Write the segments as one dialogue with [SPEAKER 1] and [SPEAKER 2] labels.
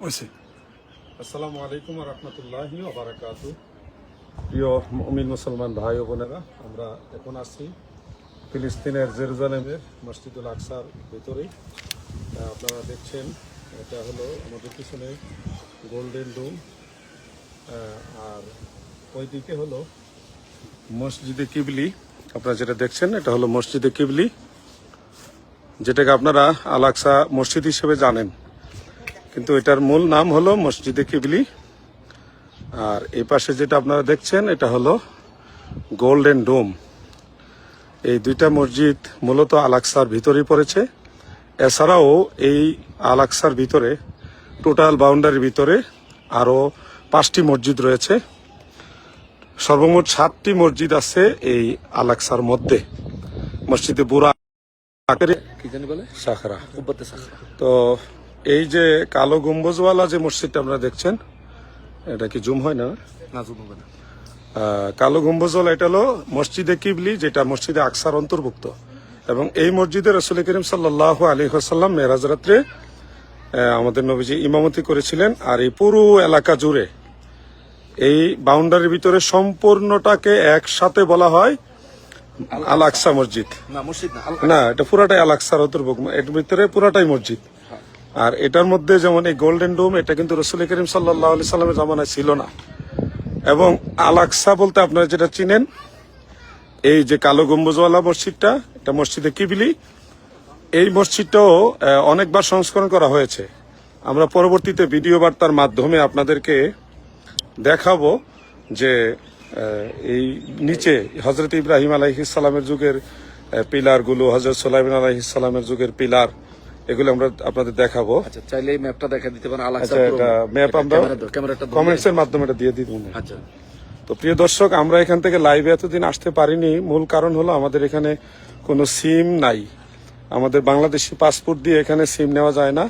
[SPEAKER 1] আসসালামু আলাইকুম ওয়া রাহমাতুল্লাহি ওয়া বারাকাতুহু। প্রিয় মুমিন মুসলমান ভাই ও বোনেরা, আমরা এখন আছি ফিলিস্তিনের জেরুজালেমের মসজিদুল আকসার ভিতরেই। আপনারা দেখছেন, এটা হলো আমাদের পিছনে গোল্ডেন ডোম, আর ওইদিকে হলো মসজিদে কিবলি। আপনারা যেটা দেখছেন এটা হলো মসজিদে কিবলি, যেটাকে আপনারা আল আকসা মসজিদ হিসেবে জানেন, কিন্তু এটার মূল নাম হলো মসজিদে কিবলি। আর এই পাশে যেটা আপনারা দেখছেন এটা হলো গোল্ডেন ডোম। এই দুইটা মসজিদ মূলত আল আকসার ভিতরেই পড়েছে। এছাড়াও এই আল আকসার ভিতরে টোটাল বাউন্ডারির ভিতরে আরো 5টি মসজিদ রয়েছে। সর্বমোট 7টি মসজিদ আছে এই আল আকসার মধ্যে। মসজিদে বুরা কি জানি বলে সাখরা। তো এই যে কালো গম্বুজওয়ালা যে মসজিদটা আপনারা দেখছেন, এটা কি জুম হয় না? জুম হবে না। কালো গম্বুজওয়ালা এটা হলো মসজিদে কিবলি, যেটা মসজিদে আকসার অন্তর্ভুক্ত। এবং এই মসজিদে রাসূল করিম সাল্লাল্লাহু আলাইহি ওয়াসাল্লাম মেরাজ রাত্রে আমাদের নবীজি ইমামতি করেছিলেন। আর এই পুরো এলাকা জুড়ে এই বাউন্ডারির ভিতরে সম্পূর্ণটাকে একসাথে বলা হয় আল আকসা মসজিদ। না, এটা পুরাটাই আল আকসার অন্তর্ভুক্ত, এর ভিতরে পুরাটাই মসজিদ। আর এটার মধ্যে যেমন এই গোল্ডেন ডোম, এটা কিন্তু রাসূল করিম সাল্লাল্লাহু আলাইহি সাল্লামের জামানায় ছিল না। এবং আল আকসা বলতে আপনারা যেটা চিনেন, এই যে কালো গম্বুজওয়ালা মসজিদটা, এটা মসজিদে কিবলি। এই মসজিদটাও অনেকবার সংস্করণ করা হয়েছে। আমরা পরবর্তীতে ভিডিও বার্তার মাধ্যমে আপনাদেরকে দেখাবো যে এই নিচে হযরত ইব্রাহিম আলাইহিস সালামের যুগের পিলারগুলো, হযরত সুলাইমান আলাইহিস সালামের যুগের পিলার, এগুলো আমরা আপনাদের দেখাবো।
[SPEAKER 2] আচ্ছা, চাইলে এই ম্যাপটা দেখা দিতে পারেন।
[SPEAKER 1] আচ্ছা, এটা ম্যাপ আমরা কমেন্টস এর মাধ্যমে এটা দিয়ে দিব।
[SPEAKER 2] আচ্ছা,
[SPEAKER 1] তো প্রিয় দর্শক, আমরা এখান থেকে লাইভে এতদিন আসতে পারিনি। মূল কারণ হলো আমাদের এখানে কোনো সিম নাই। আমাদের বাংলাদেশি পাসপোর্ট দিয়ে এখানে সিম নেওয়া যায় না,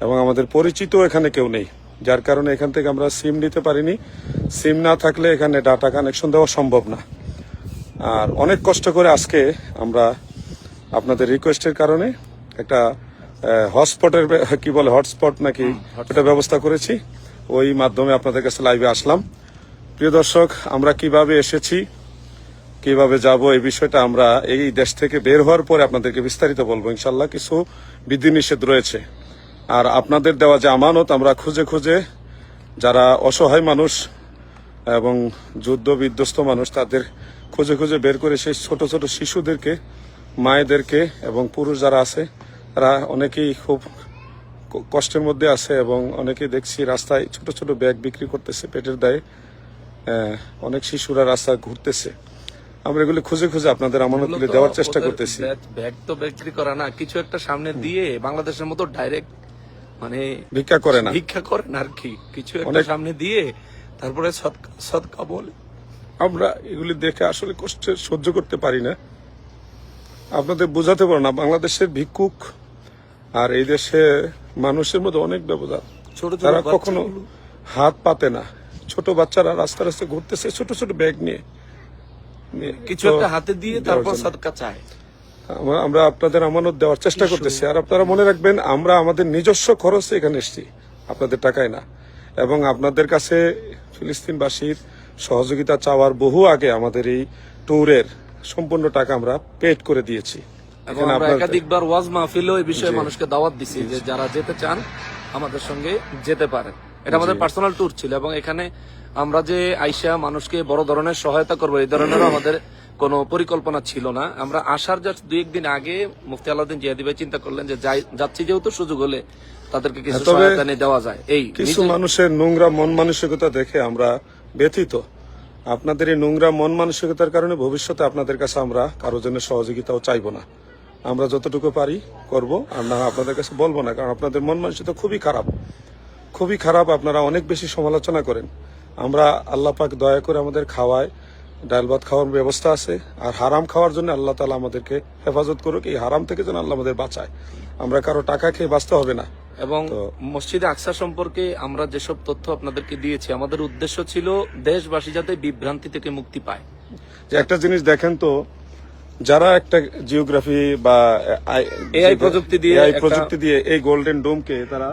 [SPEAKER 1] এবং আমাদের পরিচিত এখানে কেউ নেই, যার কারণে এখান থেকে আমরা সিম নিতে পারিনি। সিম না থাকলে এখানে ডাটা কানেকশন দেওয়া সম্ভব না। আর অনেক কষ্ট করে আজকে আমরা আপনাদের রিকোয়েস্টের কারণে একটা হটস্পটের, কি বলে হটস্পট নাকি, এটা ব্যবস্থা করেছি। ওই মাধ্যমে আপনাদের কাছে লাইভে আসলাম। প্রিয় দর্শক, আমরা কিভাবে এসেছি, কিভাবে যাব, এই বিষয়টা আমরা এই দেশ থেকে বের হওয়ার পরে আপনাদেরকে বিস্তারিত বলবো ইনশাল্লাহ। কিছু বিধিনিষেধ রয়েছে। আর আপনাদের দেওয়া যে আমানত, আমরা খুঁজে খুঁজে যারা অসহায় মানুষ এবং যুদ্ধ বিধ্বস্ত মানুষ, তাদের খুঁজে খুঁজে বের করে সেই ছোট ছোট শিশুদেরকে, মায়েদেরকে এবং পুরুষ যারা আছে, তারা অনেকেই খুব কষ্টের মধ্যে আছে। এবং অনেকেই দেখছি রাস্তায় ছোট ছোট ব্যাগ বিক্রি করতেছে পেটের দায়ে। অনেক শিশুরা রাস্তায় ঘুরতেছে। আমরা এগুলো খুঁজে খুঁজে আপনাদের আমানতগুলি দেওয়ার চেষ্টা করতেছি।
[SPEAKER 2] ব্যাগ তো বিক্রি করা না, কিছু একটা সামনে দিয়ে বাংলাদেশের মতো ডাইরেক্ট মানে
[SPEAKER 1] ভিক্ষা করে না
[SPEAKER 2] আর কি, কিছু একটা সামনে দিয়ে তারপরে সদকা বলে।
[SPEAKER 1] আমরা এগুলি দেখে আসলে কষ্ট সহ্য করতে পারি না। আপনাদের বোঝাতে পারো না বাংলাদেশের ভিক্ষুক আর এই দেশে মানুষের মধ্যে অনেক ব্যবধান। তারা কখনো হাত পাতে না। ছোট বাচ্চারা রাস্তা রাস্তায় ঘুরতেছে ছোট ছোট ব্যাগ নিয়ে,
[SPEAKER 2] কিছু একটা হাতে দিয়ে তারপর সদকা চায়।
[SPEAKER 1] আমরা আপনাদের আমানত দেওয়ার চেষ্টা করতেছি। আর আপনারা মনে রাখবেন, আমরা আমাদের নিজস্ব খরচে এখানে এসেছি, আপনাদের টাকায় না। এবং আপনাদের কাছে ফিলিস্তিনবাসীর সহযোগিতা চাওয়ার বহু আগে আমাদের এই ট্যুরের সম্পূর্ণ টাকা আমরা পেড করে দিয়েছি।
[SPEAKER 2] একাধিকবার ওয়াজ মাহফিলও এই বিষয়ে মানুষকে দাওয়াত দিছি যে যারা যেতে চান আমাদের সঙ্গে যেতে পারেন। এটা আমাদের পার্সোনাল ট্যুর ছিল, এবং এখানে আমরা যে আইসা মানুষকে বড় ধরনের সহায়তা করবো এই ধরনের আমাদের কোনো পরিকল্পনা ছিল না। আমরা আসার জাস্ট 2-1 দিন আগে মুফতি আলাউদ্দিন জিহাদি ভাই চিন্তা করলেন যে যাচ্ছি যেহেতু, সুযোগ হলে তাদেরকে কিছু সহায়তা নিয়ে দেওয়া যায়। এই
[SPEAKER 1] কিছু মানুষের নোংরা মন মানসিকতা দেখে আমরা ব্যথিত। আপনাদের এই নোংরা মন মানসিকতার কারণে ভবিষ্যতে আপনাদের কাছে আমরা কারো জন্য সহযোগিতাও চাইবো না। আমরা যতটুকু পারি করব, আর না আপনাদের কাছে বলবো না, কারণ আপনাদের মন মানসিকতা খুবই খারাপ, খুবই খারাপ। আপনারা অনেক বেশি সমালোচনা করেন। আমরা আল্লাহ পাক দয়া করে আমাদের খাওয়ায়, ডাল ভাত খাওয়ার ব্যবস্থা আছে। আর হারাম খাওয়ার জন্য আল্লাহ তাআলা আমাদেরকে হেফাজত করুক। এই হারাম থেকে যেন আল্লাহ আমাদের বাঁচায়। আমরা কারো টাকা খেয়ে বাঁচতে হবে না।
[SPEAKER 2] এবং মসজিদে আকসা সম্পর্কে আমরা যেসব তথ্য আপনাদেরকে দিয়েছি, আমাদের উদ্দেশ্য ছিল দেশবাসী যাতে বিভ্রান্তি থেকে মুক্তি পায়।
[SPEAKER 1] যে একটা জিনিস দেখেন তো, যারা একটা জিওগ্রাফি বা
[SPEAKER 2] এআই প্রযুক্তি দিয়ে
[SPEAKER 1] এই গোল্ডেন ডোমকে তারা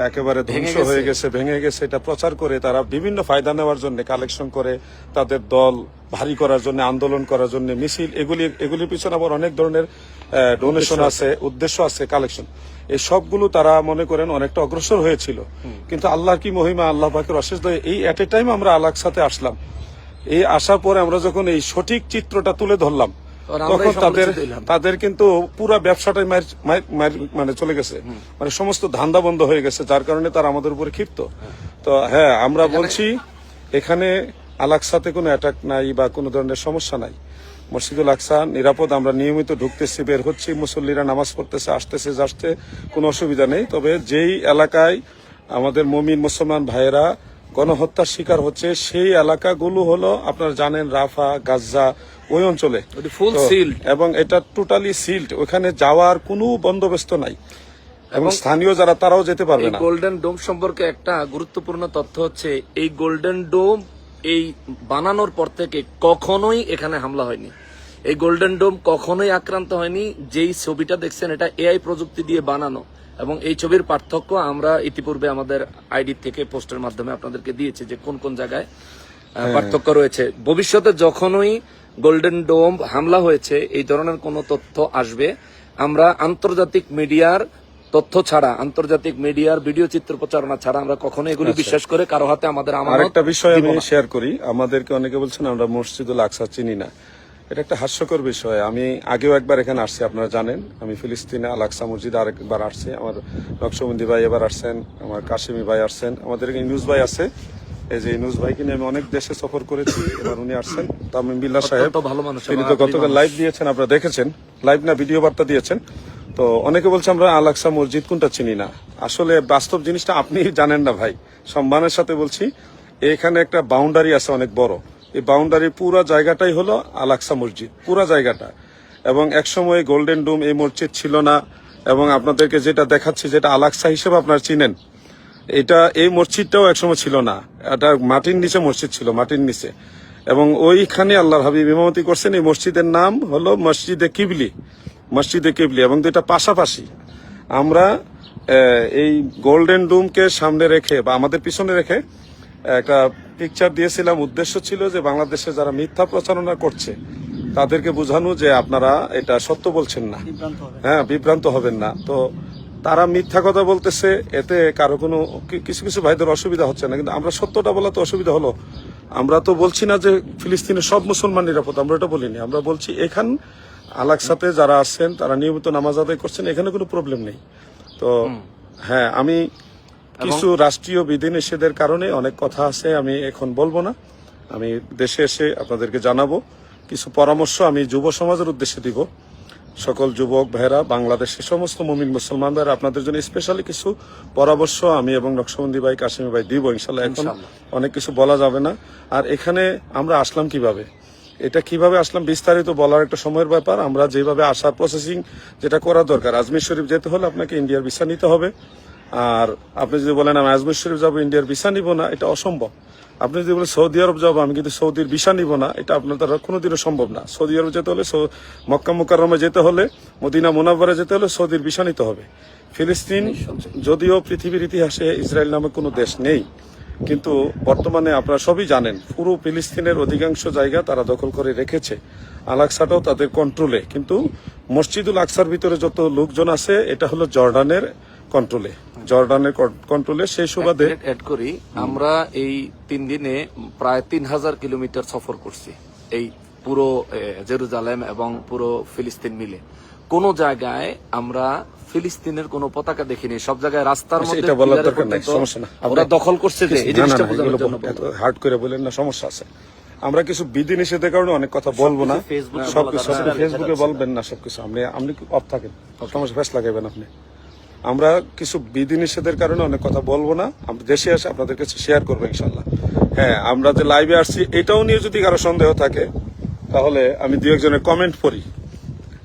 [SPEAKER 1] একেবারে ধ্বংস হয়ে গেছে, ভেঙে গেছে, এটা প্রচার করে তারা বিভিন্ন ফায়দা নেওয়ার জন্য কালেকশন করে, তাদের দল ভারী করার জন্য, আন্দোলন করার জন্য, মিছিল, এগুলির পিছনে আবার অনেক ধরনের ডোনেশন আছে, উদ্দেশ্য আছে, কালেকশন। এই সবগুলো তারা মনে করেন অনেকটা অগ্রসর হয়েছিল। কিন্তু আল্লাহর কি মহিমা, আল্লাহ পাকের অশেষ দয়া, এই এট এ টাইম আমরা আলাকসাতে আসলাম। এই আসার পরে আমরা যখন এই সঠিক চিত্রটা তুলে ধরলাম, তখন তাদের কিন্তু পুরা ব্যবসাটাই মানে চলে গেছে, মানে সমস্ত ধান্দা বন্ধ হয়ে গেছে, যার কারণে তারা আমাদের উপরে ক্ষিপ্ত। তো হ্যাঁ, আমরা বলছি এখানে আলাকসাতে কোনো অ্যাটাক নাই বা কোনো ধরনের সমস্যা নাই। মসজিদুল আকসা নিরাপদ, আমরা নিয়মিত ঢুকতেছি, বের হচ্ছি, মুসল্লিরা নামাজ পড়তেছে, আসতেছে, যাচ্ছে, কোনো অসুবিধা নেই। তবে যেই এলাকায় আমাদের মুমিন মুসলমান ভাইয়েরা গণহত্যার শিকার হচ্ছে, সেই এলাকাগুলো হলো আপনারা জানেন রাফা, গাজা, ওই অঞ্চলে
[SPEAKER 2] ফুল সিল্ড,
[SPEAKER 1] এবং এটা টোটালি সিল্ড, ওখানে যাওয়ার কোনো বন্দোবস্ত নাই, এবং স্থানীয় যারা তারাও যেতে পারবে না।
[SPEAKER 2] গোল্ডেন ডোম সম্পর্কে একটা গুরুত্বপূর্ণ তথ্য হচ্ছে, এই গোল্ডেন ডোম এই বানানোর পর থেকে কখনোই এখানে হামলা হয়নি। এই গোল্ডেন ডোম কখনোই আক্রান্ত হয়নি। যেই ছবিটা দেখছেন এটা এআই প্রযুক্তি দিয়ে বানানো, এবং এই ছবির পার্থক্য আমরা ইতিপূর্বে আমাদের আইডি থেকে পোস্টের মাধ্যমে আপনাদেরকে দিয়েছি যে কোন কোন জায়গায় পার্থক্য রয়েছে। ভবিষ্যতে যখনই গোল্ডেন ডোম হামলা হয়েছে এই ধরনের কোনো তথ্য আসবে, আমরা আন্তর্জাতিক মিডিয়ার তথ্য ছাড়া, আন্তর্জাতিক মিডিয়ার ভিডিও চিত্র প্রচারণা ছাড়া আমরা কখনো এগুলি বিশ্বাস করে কারো হাতে আমাদের
[SPEAKER 1] আরেকটা বিষয় আমি শেয়ার করি। আমাদেরকে অনেকে বলছেন আমরা মসজিদুল আকসা চিনি না, এটা একটা হাস্যকর বিষয়। আমি আগেও একবার এখানে আসছি, আপনারা জানেন, আমি ফিলিস্তিনে আল আকসা মসজিদ আরেকবার আসছি। আমার নকশবন্দি ভাই এবার আসছেন, আমার কাশিমি ভাই আসছেন, আমাদের ইউনুস ভাই আছে, এই যে ইউনুস ভাইকে নিয়ে আমি অনেক দেশে সফর করেছি, এবার উনি আসছেন। তামিম বিল্লাহ সাহেব
[SPEAKER 2] ভালো মানুষ,
[SPEAKER 1] তিনি তো গতকাল লাইভ দিয়েছেন, আপনারা দেখেছেন, লাইভ না ভিডিও বার্তা দিয়েছেন। তো অনেকে বলছে আমরা আল আকসা মসজিদ কোনটা চিনি না। আসলে বাস্তব জিনিসটা আপনি জানেন না ভাই, সম্মানের সাথে বলছি, এখানে একটা বাউন্ডারি আছে অনেক বড়, এই বাউন্ডারি পুরো জায়গাটাই হলো আল আকসা মসজিদ, পুরো জায়গাটা। এবং একসময় গোল্ডেন ডোম এই মসজিদ ছিল না, এবং আপনাদেরকে যেটা দেখাচ্ছি, যেটা আল আকসা হিসেবে আপনারা চিনেন, এটা এই মসজিদটাও একসময় ছিল না, এটা মাটির নিচে মসজিদ ছিল, মাটির নিচে। এবং ওইখানে আল্লাহর হাবিব ইমামতি করছেন। এই মসজিদের নাম হলো মসজিদে কিবলি, মসজিদে কিবলি। এবং দুইটা পাশাপাশি আমরা এই গোল্ডেন ডোমকে সামনে রেখে বা আমাদের পিছনে রেখে একটা পিকচার দিয়েছিলাম। উদ্দেশ্য ছিল যে বাংলাদেশে যারা মিথ্যা প্রচারণা করছে তাদেরকে বোঝানো যে আপনারা এটা সত্য বলছেন না, হ্যাঁ, বিভ্রান্ত হবেন না। তো তারা মিথ্যা কথা বলতেছে, এতে কারো কোনো কিছু কিছু ভাইদের অসুবিধা হচ্ছে না, কিন্তু আমরা সত্যটা বলা তো অসুবিধা হলো। আমরা তো বলছি না যে ফিলিস্তিনের সব মুসলমান নিরাপদ, আমরা এটা বলিনি। আমরা বলছি এখান আলাকসাতে যারা আছেন তারা নিয়মিত নামাজ আদায় করছেন, এখানে কোনো প্রবলেম নেই। তো হ্যাঁ, আমি কিছু রাষ্ট্রীয় বিধিনিষেধের কারণে অনেক কথা আছে, আমি এখন বলবো না। আমি দেশে এসে আপনাদেরকে জানাবো। কিছু পরামর্শ আমি যুব সমাজের উদ্দেশ্যে দিব। সকল যুবক ভাইরা, বাংলাদেশের সমস্ত মুমিন মুসলমান ভাইরা, আপনাদের জন্য স্পেশালি কিছু পরামর্শ আমি এবং নকশবন্দি ভাই, কাশিমি ভাই দিব ইনশাল্লাহ। এখন অনেক কিছু বলা যাবে না। আর এখানে আমরা আসলাম কিভাবে, এটা কিভাবে আসলাম বিস্তারিত বলার একটা সময়ের ব্যাপার। আমরা যেভাবে আসার প্রসেসিং যেটা করা দরকার, আজমির শরীফ যেতে হলে আপনাকে ইন্ডিয়ার ভিসা নিতে হবে। আর আপনি যদি বলেন আমি আজমির শরীফ যাবো, ইন্ডিয়ার ভিসা নিব না, এটা অসম্ভব। আপনি যদি বলেন সৌদি আরব যাবো, আমি কিন্তু সৌদির ভিসা নিব না, এটা আপনার দ্বারা কোনোদিনও সম্ভব না। সৌদি আরব যেতে হলে, মক্কা মুকাররমে যেতে হলে, মদিনা মুনাওয়ারা যেতে হলে সৌদির ভিসা নিতে হবে। ফিলিস্তিন যদিও পৃথিবীর ইতিহাসে ইসরায়েল নামে কোনো দেশ নেই, কিন্তু বর্তমানে আপনারা সবই জানেন পুরো ফিলিস্তিনের অধিকাংশ জায়গা তারা দখল করে রেখেছে। আল আকসাটাও তাদের কন্ট্রোলে, কিন্তু মসজিদুল আকসার ভিতরে যত লোকজন আছে এটা হলো জর্ডানের কন্ট্রোলে, জর্ডানের কন্ট্রোলে। সেই সুবাদে
[SPEAKER 2] অ্যাড করি, আমরা এই 3 দিনে প্রায় 3000 কিলোমিটার সফর করছি, এই পুরো জেরুজালেম এবং পুরো ফিলিস্তিন মিলে। কোন জায়গায় আমরা ফিলিস্তিনের কোনো পতাকা দেখিনি, সব জায়গায় রাস্তার মধ্যে
[SPEAKER 1] এটা বলার দরকার নাই, সমস্যা না।
[SPEAKER 2] ওরা দখল করছে যে এই জিনিসটা বোঝানোর জন্য
[SPEAKER 1] হার্ড করে বলেন না, সমস্যা আছে। আমরা কিছু বিধি নিষেধের কারণে অনেক কথা বলবো না, সবকিছু ফেসবুকে বলবেন না, সবকিছু আপনি অফ থাকেন, সমস্যা ফেস লাগাইবেন আপনি। আমরা কিছু বিধি নিষেধের কারণে অনেক কথা বলবো না, আমরা দেশে এসে আপনাদের কাছে শেয়ার করবো ইনশাল্লাহ। হ্যাঁ, আমরা যে লাইভে আসছি এটাও নিয়ে যদি কারো সন্দেহ থাকে তাহলে আমি 2-1 কমেন্ট পড়ি,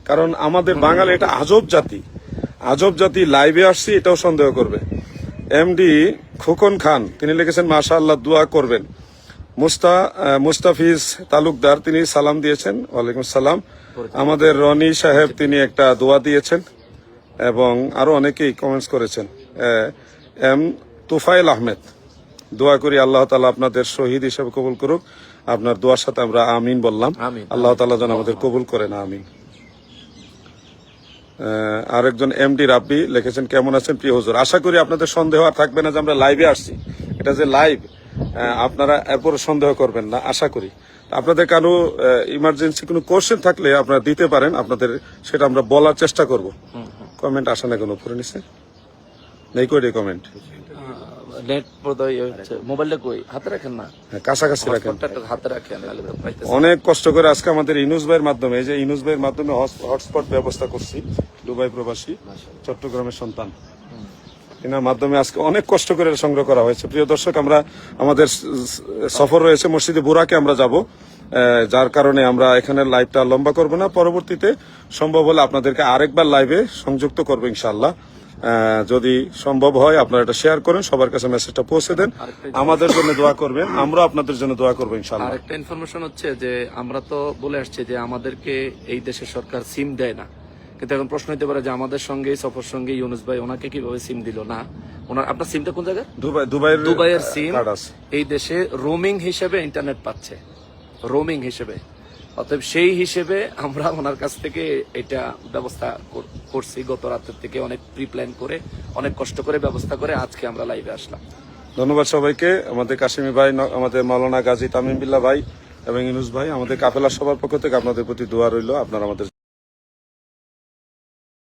[SPEAKER 1] কারণ আমাদের বাঙালি এটা আজব জাতি, আজব জাতি। লাইভে আসছি এটাও সন্দেহ করবে। এমডি খোকন খান তিনি লিখেছেন মাশাআল্লাহ, দোয়া করবেন। মুস্তাফিজ তালুকদার তিনি সালাম দিয়েছেন, ওয়ালাইকুম সালাম। আমাদের রনি সাহেব তিনি একটা দোয়া দিয়েছেন, এবং আরো অনেকেই কমেন্টস করেছেন। এম তুফাইল আহমেদ। দোয়া করি আল্লাহ তাআলা আপনাদের শহীদ হিসেবে কবুল করুক। আপনার দোয়ার সাথে আমরা আমিন বললাম।
[SPEAKER 2] আমিন।
[SPEAKER 1] আল্লাহ তাআলা যেন আমাদের কবুল করেন, আমিন। আরেকজন এমডি রাব্বি লিখেছেন, কেমন আছেন প্রিয় হুজুর? আশা করি আপনাদের সন্দেহ আর থাকবে না যে আমরা লাইভে আসছি। এটা যে লাইভ, আপনারা এরপর সন্দেহ করবেন না, আশা করি। আপনাদের কারো ইমার্জেন্সি কোনো কোশ্চেন থাকলে আপনারা দিতে পারেন, আপনাদের সেটা আমরা বলার চেষ্টা করব। কমেন্ট আসে না কোনো উপরে নিচে নেই কই কমেন্ট?
[SPEAKER 2] নেট বোধহয় হচ্ছে, মোবাইলটা কই হাতে রাখেন না,
[SPEAKER 1] কাছাকাছি রাখেন।
[SPEAKER 2] হটস্পটটা একটু হাতে রাখেন, নাহলে তো পাইতেছি না।
[SPEAKER 1] অনেক কষ্ট করে আজকে আমাদের ইনুস ভাইয়ের মাধ্যমে, এই যে ইনুস ভাইয়ের মাধ্যমে হটস্পট ব্যবস্থা করছি। দুবাই প্রবাসী, চট্টগ্রামের সন্তান, এনার মাধ্যমে আজকে অনেক কষ্ট করে সংগ্রহ করা হয়েছে। প্রিয় দর্শক, আমরা আমাদের সফর রয়েছে মসজিদে বুরাকে আমরা যাব, যার কারণে আমরা এখানে লাইভটা লম্বা করব না। পরবর্তীতে সম্ভব হলে আপনাদেরকে আরেকবার লাইভে সংযুক্ত করবো ইনশাআল্লাহ। যদি সম্ভব হয় আপনারা এটা শেয়ার করেন, সবার কাছে মেসেজটা পৌঁছে দেন, আমাদের জন্য দোয়া করবেন, আমরা আপনাদের জন্য দোয়া করবো ইনশাআল্লাহ।
[SPEAKER 2] আরেকটা ইনফরমেশন হচ্ছে যে আমরা তো বলে আসছি যে আমাদেরকে এই দেশের সরকার সিম দেয় না, কিন্তু এখন প্রশ্ন হতে পারে যে আমাদের সঙ্গে সফর সঙ্গে ইউনুস ভাই ওনাকে কিভাবে সিম দিল না। ওনার, আপনার সিমটা কোন জায়গায়? দুবাইয়ের সিম। এই দেশে রোমিং হিসেবে ইন্টারনেট পাচ্ছে, রোমিং হিসেবে। অতএব সেই হিসেবে আমরা ওনার কাছ থেকে এটা ব্যবস্থা করছি গত রাতের থেকে, অনেক প্রি প্ল্যান করে, অনেক কষ্ট করে ব্যবস্থা করে আজকে আমরা লাইভে আসলাম।
[SPEAKER 1] ধন্যবাদ সবাইকে। আমাদের কাশিমি ভাই, আমাদের মাওলানা গাজী তামিম বিল্লাহ ভাই এবং ইউনুস ভাই, আমাদের কাফেলা সবার পক্ষ থেকে আপনাদের প্রতি দোয়া রইল। আপনারা আমাদের